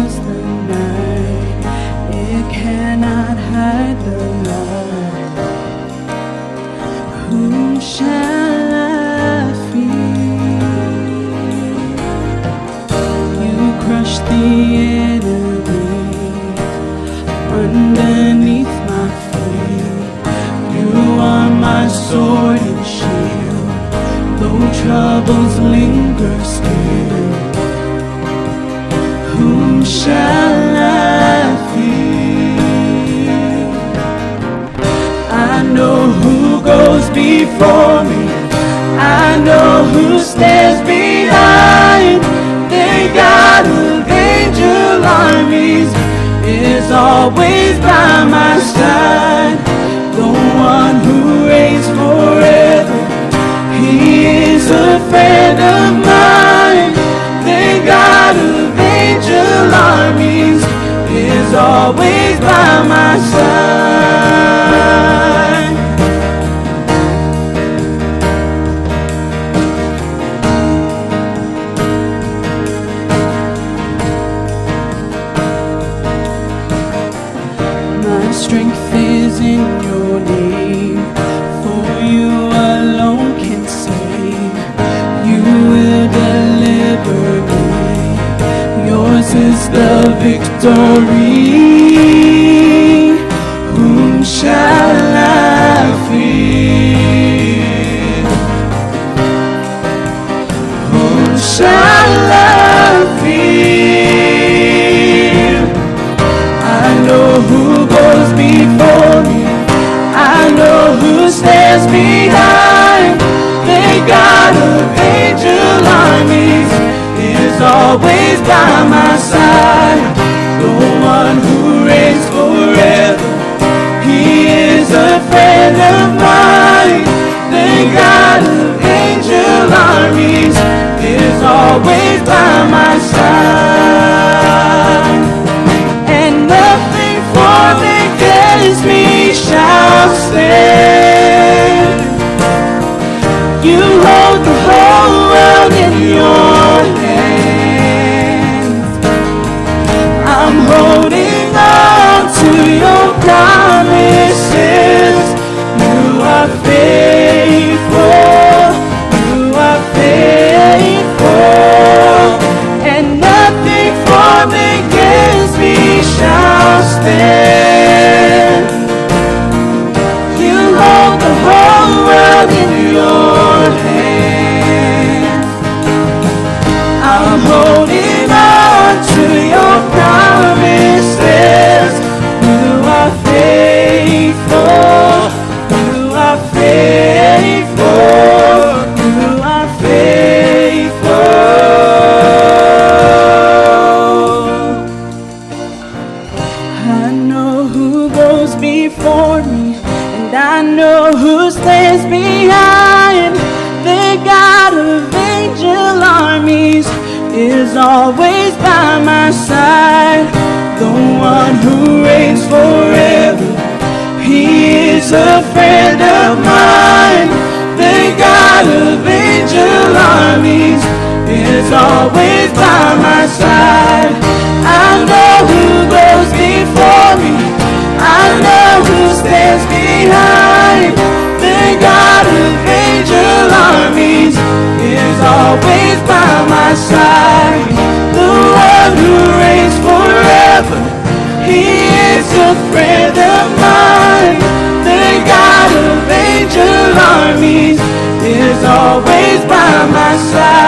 covers the night, it cannot hide the light. Whom shall I fear? You crush the enemies underneath my feet. You are my sword and shield, though troubles linger still. Whom shall I fear? I know who goes before me, I know who stands behind. The God of angel armies is always by my side. The one who reigns forever, he is a friend of mine. The God of angel armies is always by my side. My strength is in your name, for you alone can save. You will deliver me, yours is the victory. Whom shall I fear? Whom shall I fear? I know who goes before me, I know who stands behind. The God of angel armies is always by my side. The one who reigns forever, he is a friend of mine. The God of angel armies is always by my side. And nothing formed against me shall stand. You hold the whole world in your hands. I'm holding on to your promises. You are faithful, you are faithful, and nothing formed against me shall stand. You hold the whole world in your hands. I'm holding on to your promises. You are faithful, you are faithful, you are faithful. I know who goes before me, and I know who stands behind. The God of angel armies is always by my side. The one who reigns forever, he is a friend of mine. The God of angel armies is always by my side. I know who goes before me, I know who stands behind. The God of angel armies is always by my side. The one who reigns forever, he is a friend of mine. The God of angel armies is always by my side.